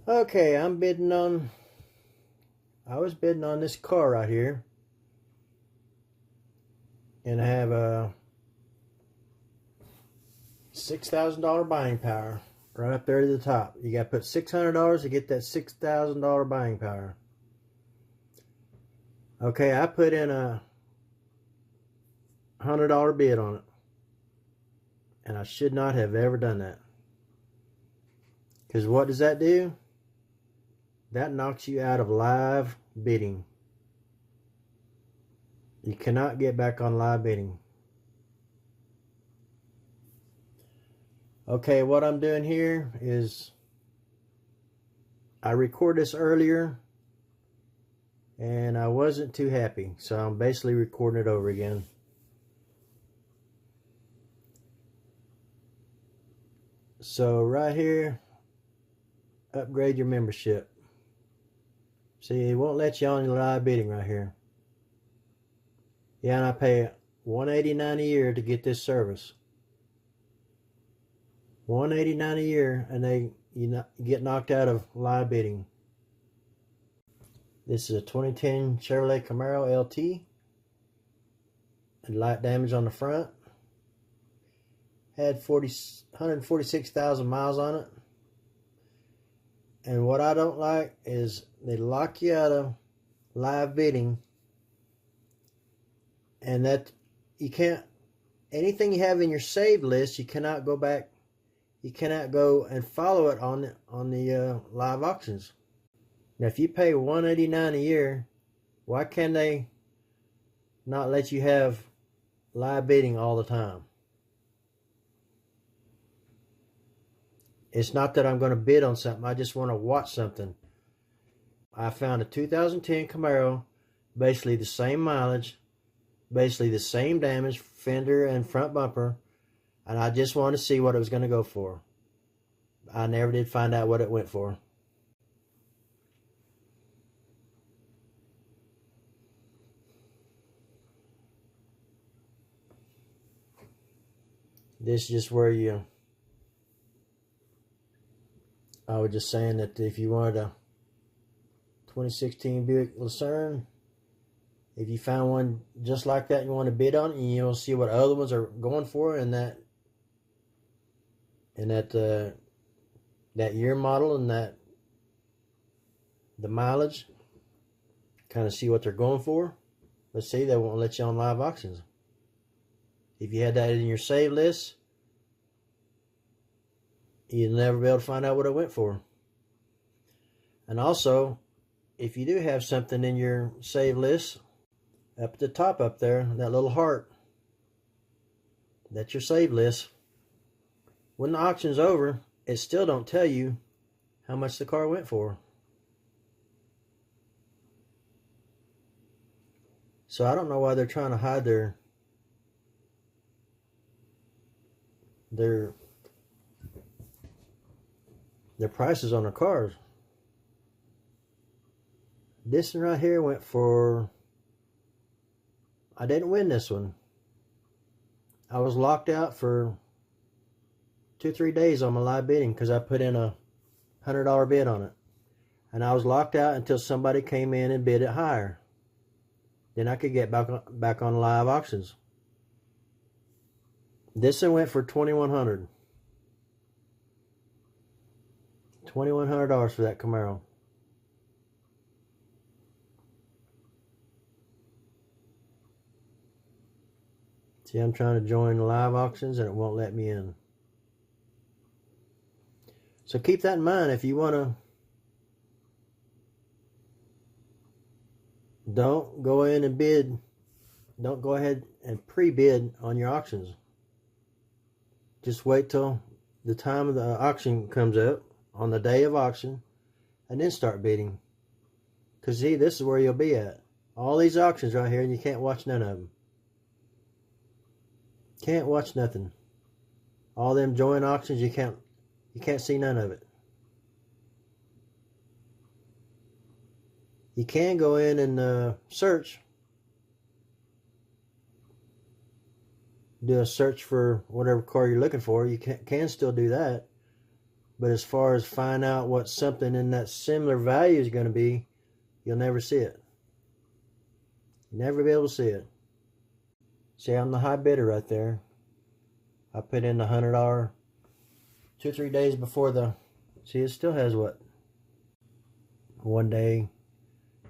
Okay, I was bidding on this car right here. And I have a $6,000 buying power right up there to the top. You got to put $600 to get that $6,000 buying power. Okay, I put in a $100 bid on it. And I should not have ever done that. Because what does that do? That knocks you out of live bidding. You cannot get back on live bidding. Okay, what I'm doing here is I recorded this earlier and I wasn't too happy, so I'm basically recording it over again. So right here, upgrade your membership. See, it won't let you on your live bidding right here. Yeah, and I pay $189 a year to get this service. $189 a year, and you get knocked out of live bidding. This is a 2010 Chevrolet Camaro LT. Light damage on the front. Had 146,000 miles on it. And what I don't like is they lock you out of live bidding, and that you can't, anything you have in your saved list, you cannot go back, you cannot go and follow it on the live auctions. Now if you pay $189 a year, why can they not let you have live bidding all the time? It's not that I'm going to bid on something. I just want to watch something. I found a 2010 Camaro, basically the same mileage, basically the same damage, fender and front bumper, and I just wanted to see what it was going to go for. I never did find out what it went for. This is just where I was just saying that if you wanted a 2016 Buick Lucerne, if you found one just like that you want to bid on, and you'll see what other ones are going for in that year model and the mileage, kind of see what they're going for. Let's see, they won't let you on live auctions. If you had that in your save list, you'll never be able to find out what it went for. And also, if you do have something in your save list, up at the top up there, that little heart, that's your save list. When the auction's over, it still don't tell you how much the car went for. So I don't know why they're trying to hide their prices on their cars. This one right here went for, I didn't win this one. I was locked out for 2-3 days on my live bidding because I put in a $100 bid on it. And I was locked out until somebody came in and bid it higher. Then I could get back on live auctions. This one went for $2,100. $2,100 for that Camaro. See, I'm trying to join live auctions and it won't let me in. So keep that in mind if you want to. Don't go in and bid. Don't go ahead and pre-bid on your auctions. Just wait till the time of the auction comes up on the day of auction and then start bidding. Because see, this is where you'll be at. All these auctions right here and you can't watch none of them. Can't watch nothing. All them join auctions, you can't see none of it. You can go in and search. Do a search for whatever car you're looking for. You can still do that. But as far as find out what something in that similar value is going to be, you'll never see it. Never be able to see it. See, I'm the high bidder right there. I put in the $100 2-3 days before the. See, it still has what? 1 day,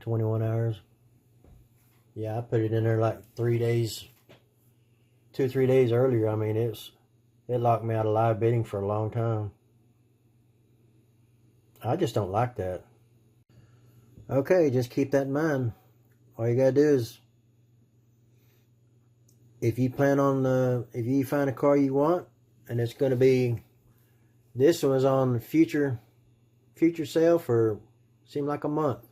21 hours. Yeah, I put it in there like 3 days, 2-3 days earlier. I mean, it locked me out of live bidding for a long time. I just don't like that. Okay, just keep that in mind. All you gotta do is, if you find a car you want, and it's gonna be, this one was on future sale for seemed like a month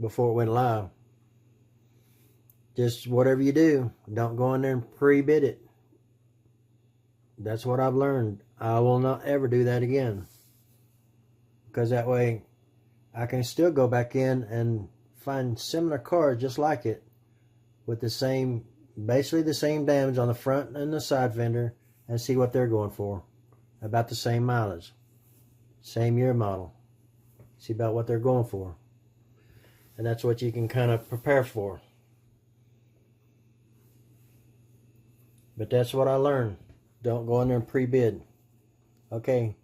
before it went live. Just whatever you do, don't go in there and pre-bid it. That's what I've learned. I will not ever do that again, because that way I can still go back in and find similar cars just like it, with the same, basically the same damage on the front and the side fender, and see what they're going for. About the same mileage, same year model. See about what they're going for. And that's what you can kind of prepare for. But that's what I learned. Don't go in there and pre-bid. Okay,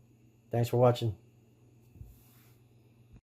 thanks for watching.